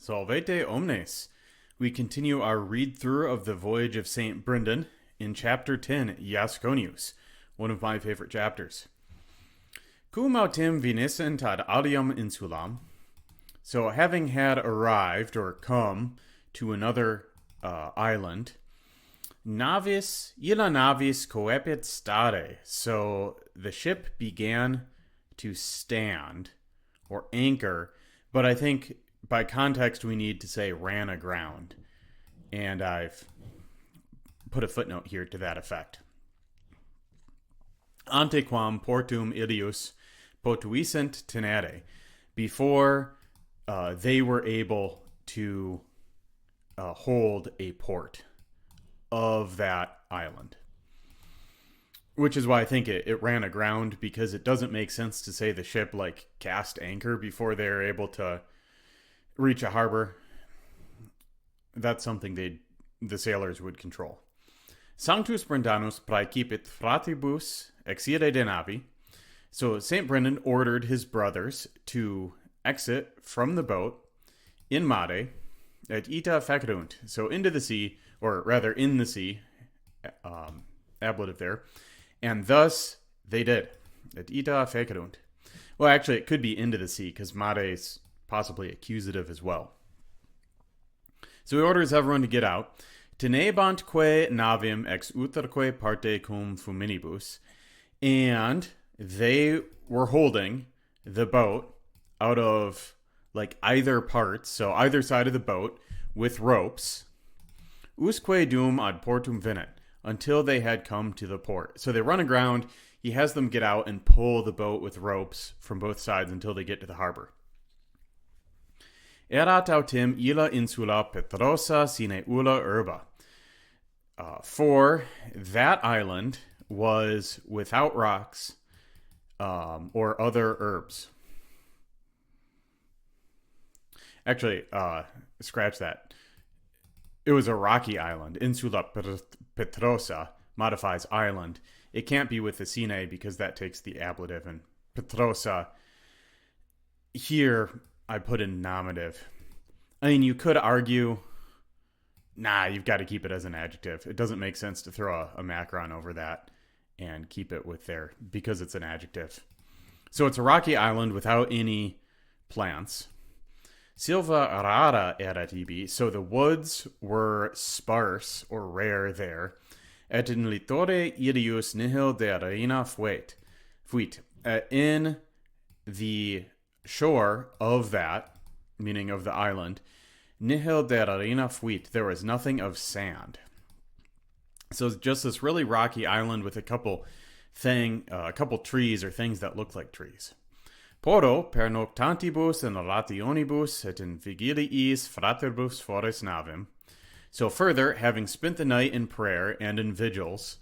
Salvete omnes. We continue our read-through of the Voyage of St. Brendan in Chapter 10, Iascōnius, one of my favorite chapters. Cum autem vinescent ad aliam insulam. So having had arrived, or come, to another island, illa navis coepit stare. So the ship began to stand, or anchor, but I think by context we need to say ran aground. And I've put a footnote here to that effect. Antequam portum ilius potuissent tenere. Before they were able to hold a port of that island. Which is why I think it ran aground, because it doesn't make sense to say the ship cast anchor before they're able to reach a harbor. That's something the sailors would control. Sanctus Brendanus praecipit fratibus exire de navi. So St. Brendan ordered his brothers to exit from the boat in mare et ita facerunt. So into the sea, or rather in the sea, ablative there. And thus they did. Et ita facerunt. Well, actually, it could be into the sea, because mare is possibly accusative as well. So he orders everyone to get out. Tenebantque navim ex uterque parte cum fuminibus. And they were holding the boat out of either part, so either side of the boat, with ropes, usque dum ad portum venit, until they had come to the port. So they run aground, he has them get out and pull the boat with ropes from both sides until they get to the harbor. Erat autem illa insula petrosa sine ulla herba. For that island was without rocks or other herbs. Actually, scratch that. It was a rocky island. Insula Petrosa modifies island. It can't be with the sine because that takes the ablative. And Petrosa, here I put in nominative. I mean, you could argue, you've got to keep it as an adjective. It doesn't make sense to throw a macron over that and keep it with there because it's an adjective. So it's a rocky island without any plants. Silva rara erat ibi, so the woods were sparse or rare there. Et in litore ilius nihil de arena fuit. In the shore of that, meaning of the island, nihil de arena fuit, there was nothing of sand. So it's just this really rocky island with a couple trees or things that look like trees. Poro per noctantibus in rationibus et in vigiliis fraterbus fores navim. So further, having spent the night in prayer and in vigils,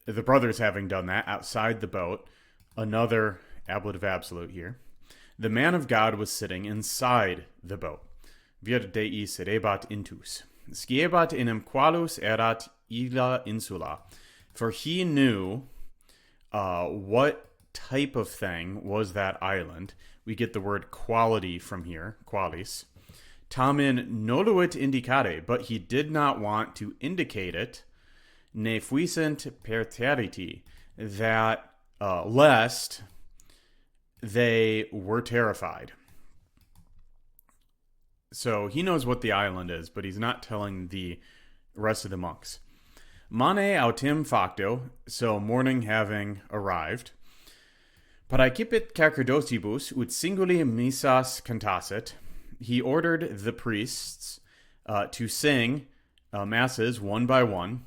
the brothers having done that outside the boat, another ablative absolute here, the man of God was sitting inside the boat. Vir deis rebat intus. Sciebat inem qualus erat illa insula. For he knew what type of thing was that island. We get the word quality from here, qualis. Tamen noluit indicare, but he did not want to indicate it, ne fuissent perteriti, that lest they were terrified. So he knows what the island is, but he's not telling the rest of the monks. Mane autem facto, so morning having arrived. Paraecipit sacerdotibus ut singuli missas cantasset. He ordered the priests to sing masses one by one.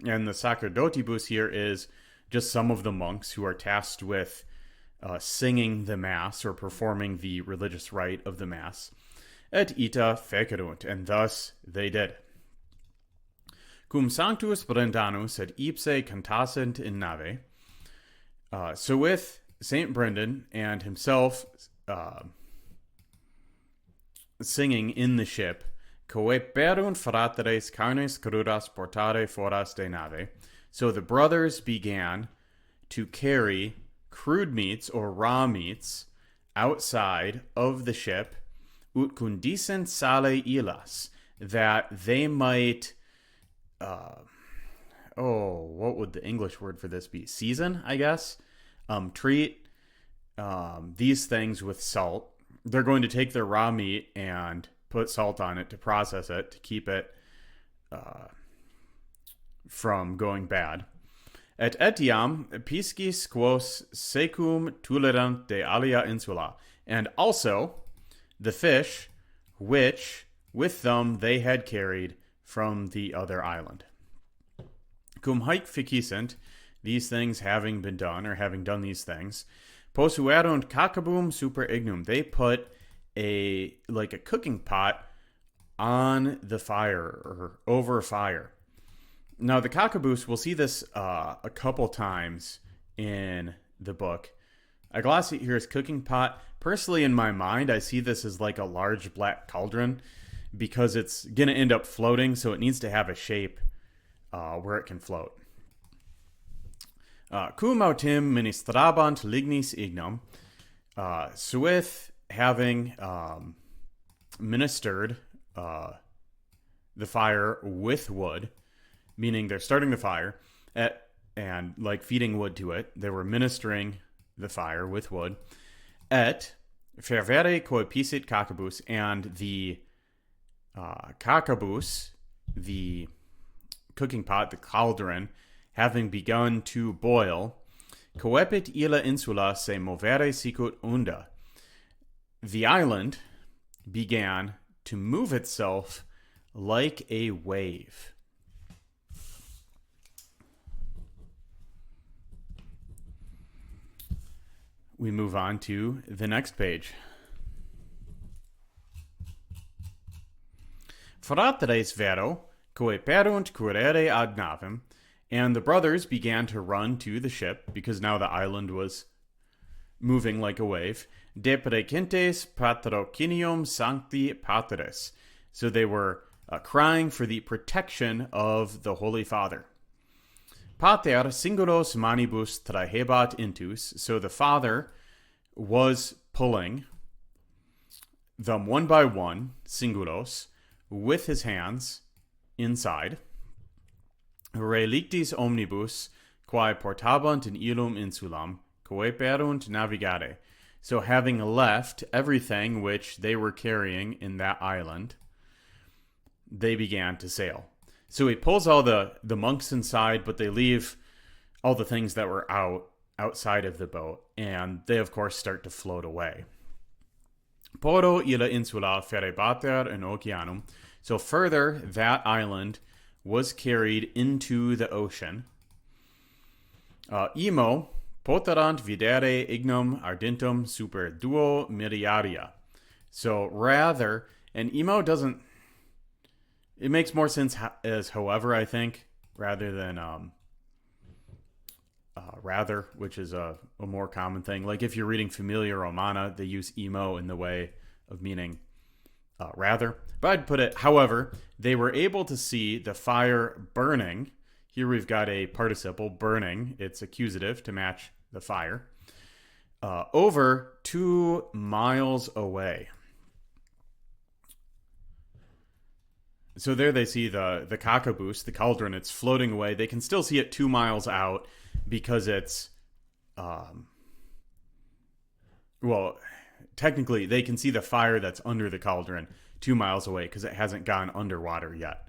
And the sacerdotibus here is just some of the monks who are tasked with singing the mass or performing the religious rite of the mass. Et ita fecerunt, and thus they did. Cum sanctus Brendanus et ipse cantassent in nave. So with St. Brendan and himself singing in the ship, coeperunt fratres carnes crudas portare foras de nave. So the brothers began to carry crude meats or raw meats outside of the ship ut condiscent sale illas, that they might, what would the English word for this be? Season, I guess. Treat these things with salt. They're going to take their raw meat and put salt on it to process it, to keep it from going bad. Et etiam piscis quos secum tulerant de alia insula. And also the fish which with them they had carried from the other island. Cum haec ficissent, these things having been done, or having done these things, posuerunt cacabum super ignum. They put a cooking pot on the fire, or over fire. Now the cacabus, we'll see this a couple times in the book. A glossate here is cooking pot. Personally, in my mind, I see this as like a large black cauldron because it's going to end up floating, so it needs to have a shape where it can float. Cum autem ministrabant lignis ignum, suith having ministered the fire with wood, meaning they're starting the fire and like feeding wood to it. They were ministering the fire with wood. Et fervere quod pisit cacabus, and the cacabus, the cooking pot, the cauldron, having begun to boil, coepit illa insula se movere sicut unda. The island began to move itself like a wave. We move on to the next page. Fratres vero, coeperunt curere ad navem, and the brothers began to run to the ship, because now the island was moving like a wave. De precentes patrocinium sancti patres. So they were crying for the protection of the Holy Father. Pater singulos manibus trahebat intus. So the father was pulling them one by one, singulos, with his hands inside. Relictis omnibus, quae portabant in illum insulam, coeperunt navigare. So having left everything which they were carrying in that island, they began to sail. So he pulls all the monks inside, but they leave all the things that were outside of the boat, and they of course start to float away. Poro illa insula ferebater in oceanum. So further, that island was carried into the ocean. Imo poterant videre ignum ardentum super duo miriaria. So rather, and imo doesn't, it makes more sense as however, I think, rather than rather, which is a more common thing. Like if you're reading Familia Romana, they use emo in the way of meaning rather. But I'd put it, however, they were able to see the fire burning. Here we've got a participle, burning. It's accusative to match the fire. Over 2 miles away. So there they see the cacabus, the cauldron. It's floating away. They can still see it 2 miles out because it's, technically they can see the fire that's under the cauldron 2 miles away because it hasn't gone underwater yet.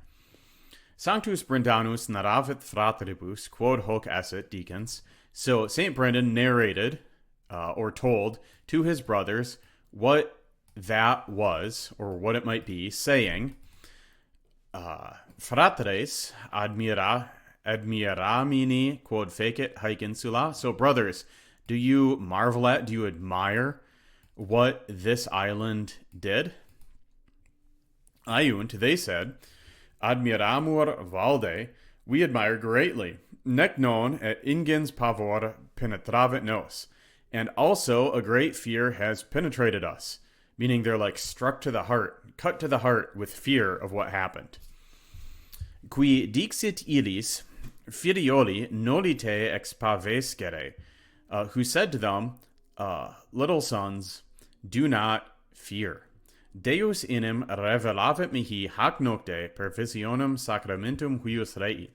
Sanctus Brendanus naravit fratribus quod hoc esset deacons. So St. Brendan narrated or told to his brothers what that was, or what it might be, saying, fratres admiramini quod fecit haec insula. So brothers, do you marvel at, do you admire what this island did? Aiunt, they said, admiramur valde, we admire greatly, nec non et ingens pavor penetravit nos, and also a great fear has penetrated us, meaning they're like struck to the heart, cut to the heart with fear of what happened. Qui dixit illis filioli nolite expavescere, who said to them, little sons, do not fear. Deus inem revelavit mihi hac nocte per visionem sacramentum huius rei.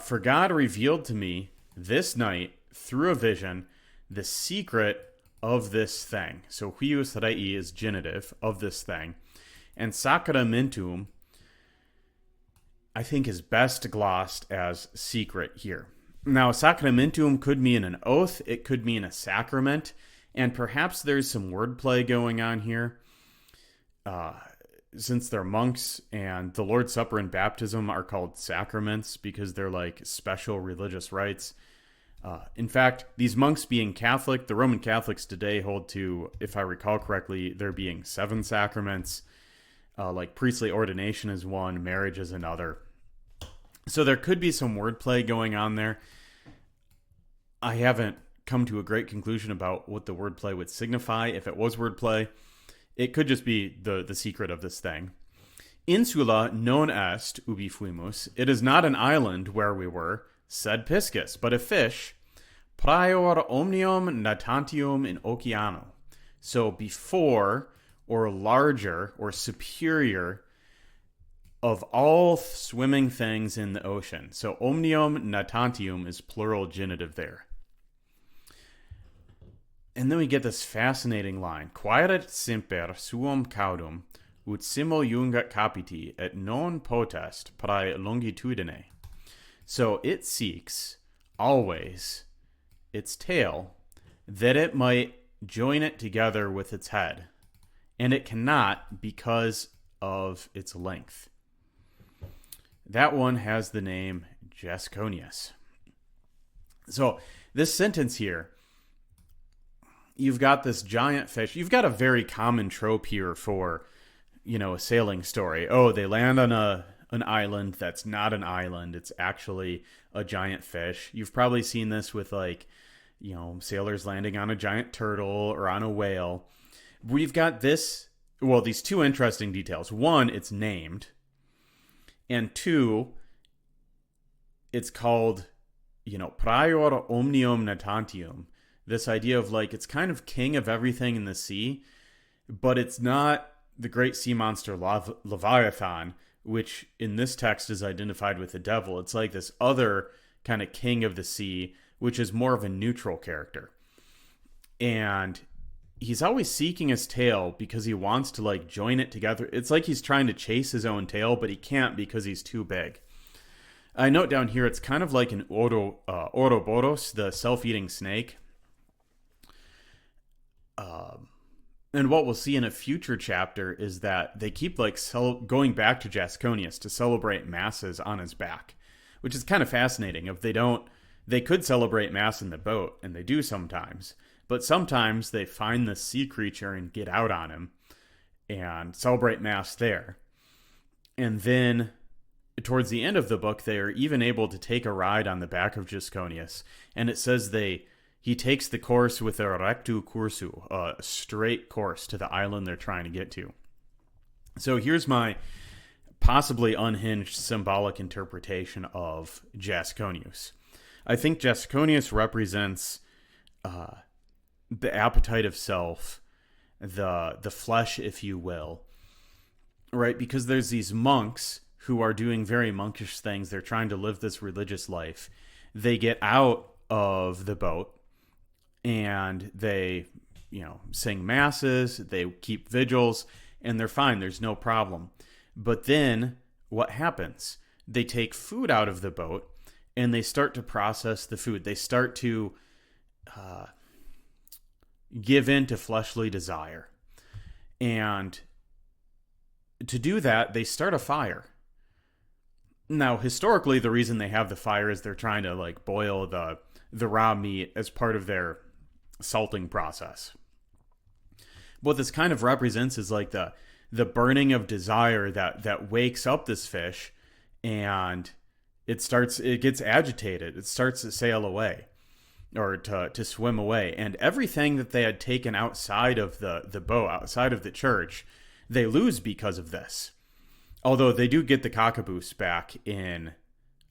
For God revealed to me this night through a vision the secret of this thing. So huius rei is genitive of this thing. And sacramentum, I think, is best glossed as secret here. Now, sacramentum could mean an oath. It could mean a sacrament. And perhaps there's some wordplay going on here. Since they're monks and the Lord's Supper and baptism are called sacraments because they're like special religious rites. In fact, these monks being Catholic, the Roman Catholics today hold to, if I recall correctly, there being 7 sacraments. Like priestly ordination is one, marriage is another. So there could be some wordplay going on there. I haven't come to a great conclusion about what the wordplay would signify. If it was wordplay, it could just be the secret of this thing. Insula non est ubi fuimus. It is not an island where we were, said Piscus, but a fish. Prior omnium natantium in oceano. So before, or larger, or superior of all swimming things in the ocean. So omnium natantium is plural genitive there. And then we get this fascinating line. Quaerat semper suum caudum, ut simul jungat capiti, et non potest prae longitudine. So it seeks, always, its tail, that it might join it together with its head. And it cannot because of its length. That one has the name Iascōnius. So this sentence here, you've got this giant fish. You've got a very common trope here for, a sailing story. Oh, they land on an island that's not an island. It's actually a giant fish. You've probably seen this with sailors landing on a giant turtle or on a whale. We've got these 2 interesting details. One, it's named. And 2, it's called, prior omnium natantium. This idea of it's kind of king of everything in the sea, but it's not the great sea monster Leviathan, which in this text is identified with the devil. It's like this other kind of king of the sea, which is more of a neutral character. And he's always seeking his tail because he wants to join it together. It's like he's trying to chase his own tail, but he can't because he's too big. I note down here, it's kind of like an Ouroboros, the self-eating snake. And what we'll see in a future chapter is that they keep going back to Iascōnius to celebrate masses on his back, which is kind of fascinating. If they could celebrate mass in the boat, and they do sometimes, but sometimes they find the sea creature and get out on him and celebrate mass there. And then towards the end of the book, they are even able to take a ride on the back of Iascōnius, and it says he takes the course with a rectu cursu, a straight course to the island they're trying to get to. So here's my possibly unhinged symbolic interpretation of Iascōnius. I think Iascōnius represents the appetite of self, the flesh, if you will, right? Because there's these monks who are doing very monkish things. They're trying to live this religious life. They get out of the boat and they, sing masses, they keep vigils, and they're fine. There's no problem. But then what happens? They take food out of the boat and they start to process the food. They start to give in to fleshly desire. And to do that, they start a fire. Now, historically, the reason they have the fire is they're trying to boil the raw meat as part of their salting process. What this kind of represents is the burning of desire that wakes up this fish, and it gets agitated. It starts to sail away, or to swim away. And everything that they had taken outside of the boat, outside of the church, they lose because of this. Although they do get the cockaboose back in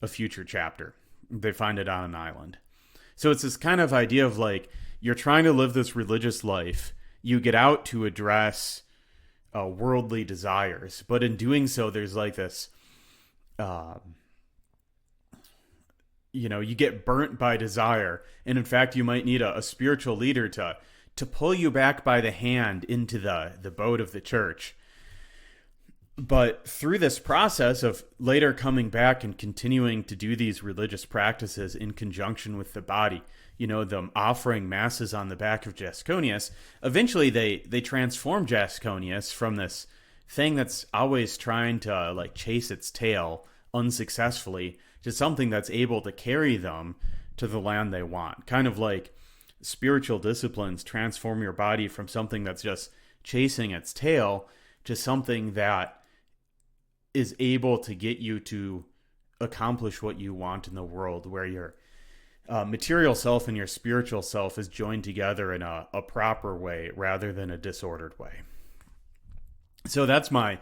a future chapter. They find it on an island. So it's this kind of idea of you're trying to live this religious life. You get out to address worldly desires. But in doing so, there's like this, you get burnt by desire. And in fact, you might need a spiritual leader to pull you back by the hand into the boat of the church. But through this process of later coming back and continuing to do these religious practices in conjunction with the body, them offering masses on the back of Iascōnius, eventually they transform Iascōnius from this thing that's always trying to like chase its tail unsuccessfully to something that's able to carry them to the land they want. Kind of like spiritual disciplines transform your body from something that's just chasing its tail to something that is able to get you to accomplish what you want in the world, where your material self and your spiritual self is joined together in a proper way rather than a disordered way. So that's my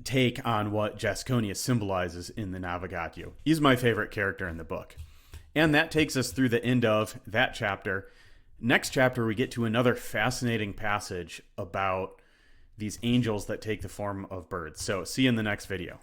take on what Iascōnius symbolizes in the Nāvigātiō. He's my favorite character in the book. And that takes us through the end of that chapter. Next chapter, we get to another fascinating passage about these angels that take the form of birds. So see you in the next video.